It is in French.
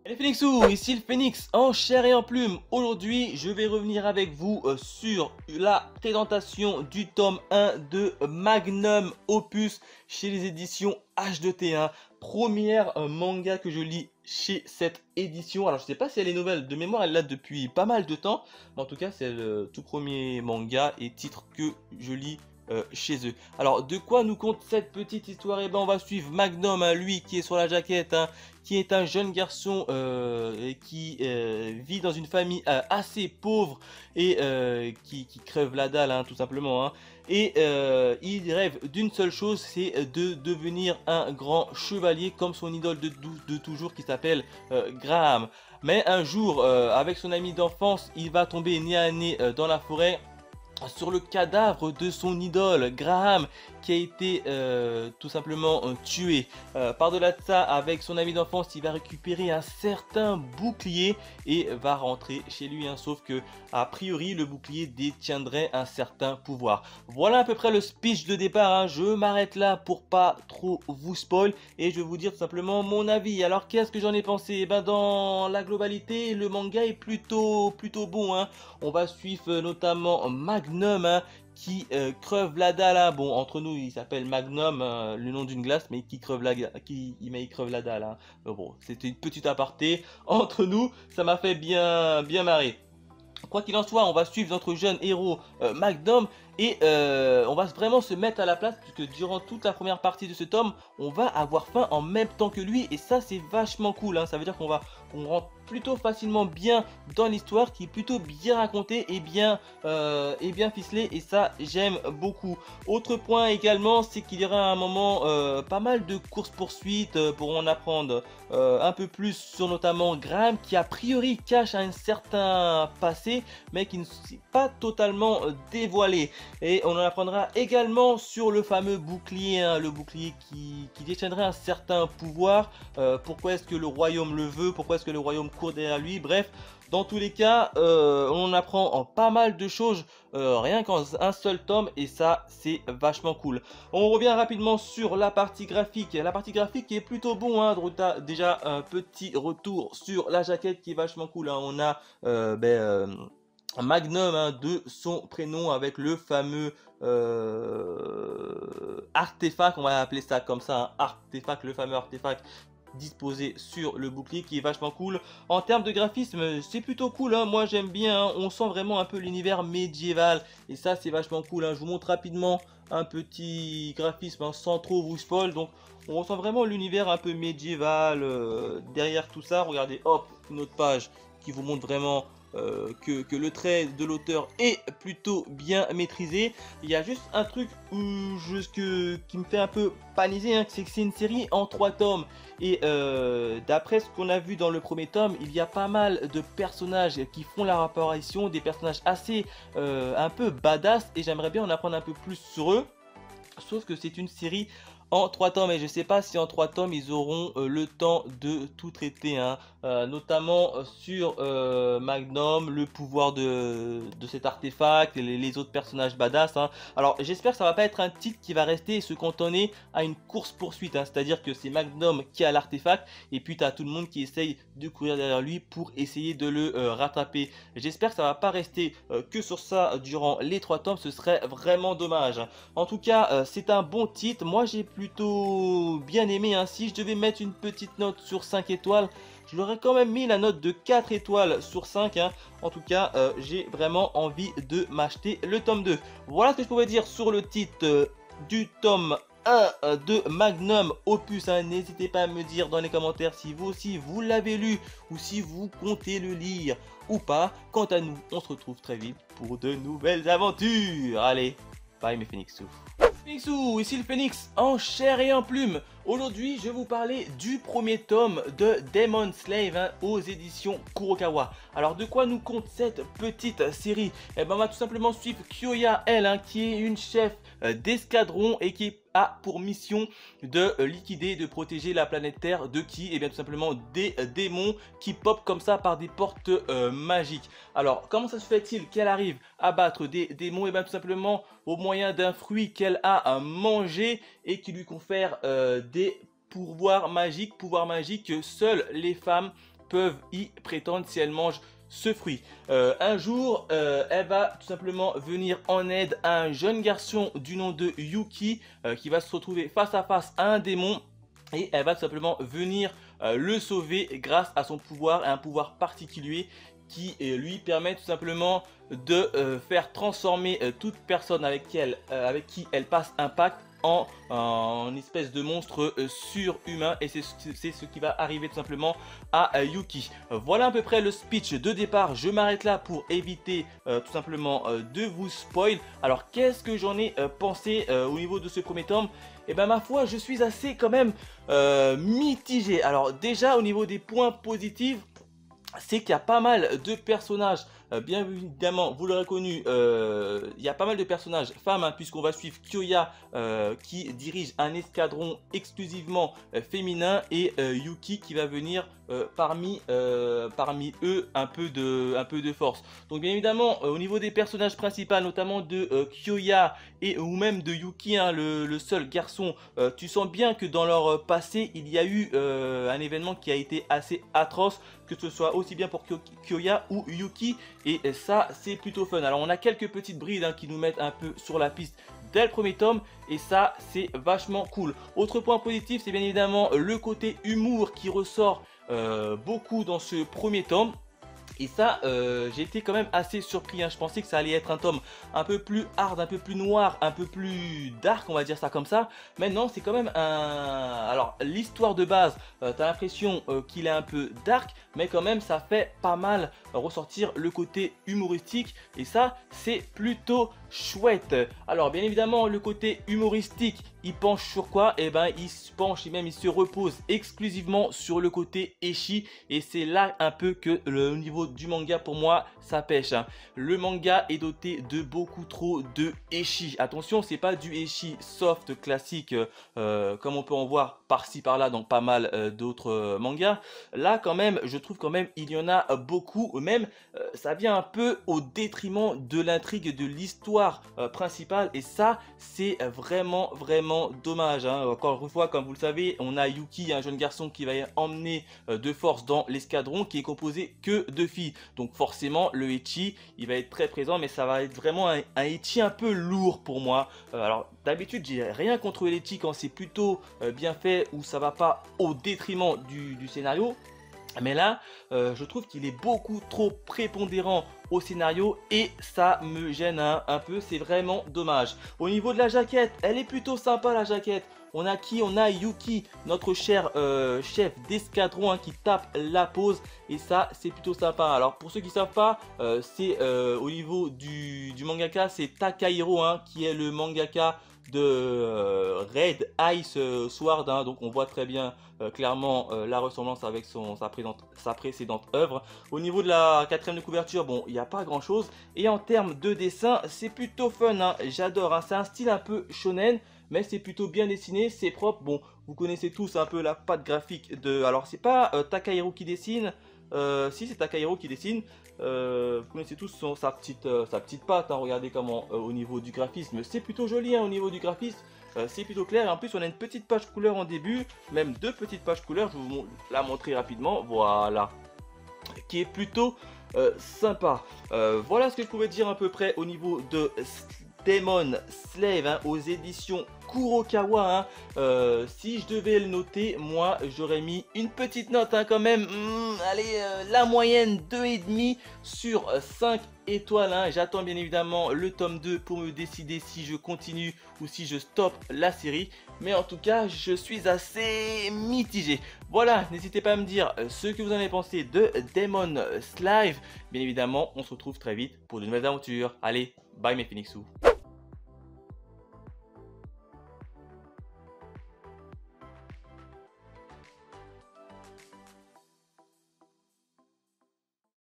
Salut Phoenixou, ici le Phoenix en chair et en plume. Aujourd'hui, je vais revenir avec vous sur la présentation du tome 1 de Magnum Opus chez les éditions H2T1. Première manga que je lis chez cette édition. Alors je sais pas si elle est nouvelle, de mémoire elle l'a depuis pas mal de temps. Mais en tout cas c'est le tout premier manga et titre que je lis chez eux. Alors de quoi nous compte cette petite histoire? Eh ben on va suivre Magnum, hein, lui qui est sur la jaquette, hein, qui est un jeune garçon qui vit dans une famille assez pauvre et qui crève la dalle, hein, tout simplement, hein. Et il rêve d'une seule chose, c'est de devenir un grand chevalier comme son idole de toujours qui s'appelle Graham. Mais un jour, avec son ami d'enfance, il va tomber nez à nez dans la forêt sur le cadavre de son idole Graham qui a été tout simplement tué. Par-delà de ça, avec son ami d'enfance, il va récupérer un certain bouclier et va rentrer chez lui, hein, sauf que a priori le bouclier détiendrait un certain pouvoir. Voilà à peu près le speech de départ, hein. Je m'arrête là pour pas trop vous spoil et je vais vous dire tout simplement mon avis. Alors qu'est-ce que j'en ai pensé? Eh ben, dans la globalité, le manga est plutôt bon, hein. On va suivre notamment Magnum, hein, qui creve la dalle, hein. Bon, entre nous, il s'appelle Magnum, le nom d'une glace, mais qui creve il creve la dalle, hein. Bon, c'était une petite aparté. Entre nous, ça m'a fait bien marrer. Quoi qu'il en soit, on va suivre notre jeune héros Magnum et on va vraiment se mettre à la place puisque durant toute la première partie de ce tome, on va avoir faim en même temps que lui et ça c'est vachement cool, hein. Ça veut dire qu'on rentre plutôt facilement bien dans l'histoire qui est plutôt bien racontée et bien ficelée et ça j'aime beaucoup. Autre point également, c'est qu'il y aura un moment pas mal de courses-poursuites pour en apprendre un peu plus sur notamment Graham qui a priori cache un certain passé mais qui ne s'est pas totalement dévoilé. Et on en apprendra également sur le fameux bouclier, hein, le bouclier qui détiendrait un certain pouvoir. Pourquoi est-ce que le royaume le veut? Pourquoi est-ce que le royaume court derrière lui? Bref, dans tous les cas, on en apprend en pas mal de choses, rien qu'en un seul tome, et ça, c'est vachement cool. On revient rapidement sur la partie graphique. La partie graphique est plutôt bon, hein. Déjà un petit retour sur la jaquette qui est vachement cool, hein. On a Magnum, hein, de son prénom avec le fameux artefact, on va appeler ça comme ça, un artefact, le fameux artefact disposé sur le bouclier qui est vachement cool. En termes de graphisme, c'est plutôt cool, hein. Moi j'aime bien, hein. On sent vraiment un peu l'univers médiéval et ça c'est vachement cool, hein. Je vous montre rapidement un petit graphisme, hein, sans trop vous spoil. Donc on ressent vraiment l'univers un peu médiéval derrière tout ça. Regardez, hop, une autre page qui vous montre vraiment que le trait de l'auteur est plutôt bien maîtrisé. Il y a juste un truc qui me fait un peu paniser, hein, c'est que c'est une série en 3 tomes et d'après ce qu'on a vu dans le premier tome, il y a pas mal de personnages qui font leur apparition, des personnages assez un peu badass et j'aimerais bien en apprendre un peu plus sur eux, sauf que c'est une série en 3 tomes et je sais pas si en 3 tomes ils auront le temps de tout traiter, hein. Notamment sur Magnum, le pouvoir de cet artefact et les autres personnages badass, hein. Alors j'espère que ça va pas être un titre qui va rester et se cantonner à une course poursuite, hein. C'est à dire que c'est Magnum qui a l'artefact et puis tu as tout le monde qui essaye de courir derrière lui pour essayer de le rattraper. J'espère que ça va pas rester que sur ça durant les 3 tomes, ce serait vraiment dommage. En tout cas c'est un bon titre, moi j'ai plutôt bien aimé, hein. Si je devais mettre une petite note sur 5 étoiles, je l'aurais quand même mis la note de 4 étoiles sur 5, hein. En tout cas, j'ai vraiment envie de m'acheter le tome 2. Voilà ce que je pouvais dire sur le titre du tome 1 de Magnum Opus, hein. N'hésitez pas à me dire dans les commentaires si vous aussi vous l'avez lu ou si vous comptez le lire ou pas. Quant à nous, on se retrouve très vite pour de nouvelles aventures. Allez, bye mes Phoenixous. Phoenixou, ici le Phoenix en chair et en plume. Aujourd'hui, je vais vous parler du premier tome de Demon Slave, hein, aux éditions Kurokawa. Alors, de quoi nous compte cette petite série? Eh ben, on va tout simplement suivre Kyoya, elle, hein, qui est une chef d'escadron et qui a pour mission de liquider, de protéger la planète Terre de qui? Et bien tout simplement des démons qui popent comme ça par des portes magiques. Alors comment ça se fait-il qu'elle arrive à battre des démons? Et bien tout simplement au moyen d'un fruit qu'elle a mangé et qui lui confère des pouvoirs magiques que seules les femmes peuvent y prétendre si elles mangent ce fruit. Un jour, elle va tout simplement venir en aide à un jeune garçon du nom de Yuki qui va se retrouver face à face à un démon. Et elle va tout simplement venir le sauver grâce à son pouvoir, et un pouvoir particulier qui lui permet tout simplement de faire transformer toute personne avec qui elle passe un pacte en espèce de monstre surhumain, et c'est ce qui va arriver tout simplement à Yuki. Voilà à peu près le speech de départ. Je m'arrête là pour éviter tout simplement de vous spoil. Alors qu'est-ce que j'en ai pensé au niveau de ce premier tome? Et ben ma foi, je suis assez quand même mitigé. Alors déjà au niveau des points positifs, c'est qu'il y a pas mal de personnages, bien évidemment, vous l'aurez connu, il y a pas mal de personnages femmes, hein, puisqu'on va suivre Kyoya qui dirige un escadron exclusivement féminin, et Yuki qui va venir parmi eux un peu de force. Donc bien évidemment, au niveau des personnages principaux, notamment de Kyoya ou même de Yuki, hein, le seul garçon, tu sens bien que dans leur passé, il y a eu un événement qui a été assez atroce, que ce soit aussi bien pour Kyoya ou Yuki, et ça c'est plutôt fun. Alors on a quelques petites brides hein, qui nous mettent un peu sur la piste dès le premier tome, et ça c'est vachement cool. Autre point positif, c'est bien évidemment le côté humour qui ressort beaucoup dans ce premier tome. Et ça, j'ai été quand même assez surpris, hein. Je pensais que ça allait être un tome un peu plus hard, un peu plus noir, un peu plus dark, on va dire ça comme ça. Mais non, c'est quand même un... Alors, l'histoire de base, t'as l'impression qu'il est un peu dark, mais quand même, ça fait pas mal ressortir le côté humoristique. Et ça, c'est plutôt chouette. Alors, bien évidemment, le côté humoristique, il penche sur quoi? Eh ben, il se penche et même il se repose exclusivement sur le côté ecchi. Et c'est là un peu que le niveau du manga, pour moi, ça pêche, hein. Le manga est doté de beaucoup trop de ecchi. Attention, c'est pas du ecchi soft classique comme on peut en voir par-ci par-là dans pas mal d'autres mangas. Là, quand même, je trouve quand même il y en a beaucoup. Même, ça vient un peu au détriment de l'intrigue de l'histoire principale. Et ça, c'est vraiment dommage, hein. Encore une fois, comme vous le savez, on a Yuki, un jeune garçon qui va emmener de force dans l'escadron, qui est composé que de filles. Donc forcément, le ecchi, il va être très présent, mais ça va être vraiment un ecchi un peu lourd pour moi. Alors d'habitude, j'ai rien contre l'ecchi quand c'est plutôt bien fait, ou ça va pas au détriment du scénario. Mais là, je trouve qu'il est beaucoup trop prépondérant au scénario, et ça me gêne un peu, c'est vraiment dommage. Au niveau de la jaquette, elle est plutôt sympa la jaquette. On a qui? On a Yuki, notre cher chef d'escadron, hein, qui tape la pose, et ça c'est plutôt sympa. Alors pour ceux qui ne savent pas, c'est au niveau du mangaka, c'est Takahiro, hein, qui est le mangaka de Red Ice Sword, hein. Donc on voit très bien clairement la ressemblance avec sa précédente œuvre. Au niveau de la quatrième de couverture, bon, il n'y a pas grand chose, et en termes de dessin, c'est plutôt fun, hein. J'adore, hein. C'est un style un peu shonen, mais c'est plutôt bien dessiné, c'est propre. Bon, vous connaissez tous un peu la patte graphique de... Alors c'est pas Takahiro qui dessine, si c'est Takahiro qui dessine. Vous connaissez tous sa petite patte, hein. Regardez comment au niveau du graphisme, c'est plutôt joli, hein, au niveau du graphisme. C'est plutôt clair, et en plus on a une petite page couleur en début, même deux petites pages couleur, je vais vous la montrer rapidement, voilà, qui est plutôt sympa. Voilà ce que je pouvais dire à peu près au niveau de Demon Slave, hein, aux éditions Kurokawa, hein. Si je devais le noter, moi j'aurais mis une petite note, hein, quand même. Allez, la moyenne 2,5 sur 5 étoiles, hein. J'attends bien évidemment le tome 2 pour me décider si je continue ou si je stoppe la série. Mais en tout cas, je suis assez mitigé. Voilà, n'hésitez pas à me dire ce que vous en avez pensé de Demon Slave. Bien évidemment, on se retrouve très vite pour de nouvelles aventures. Allez, bye mes Phoenixous.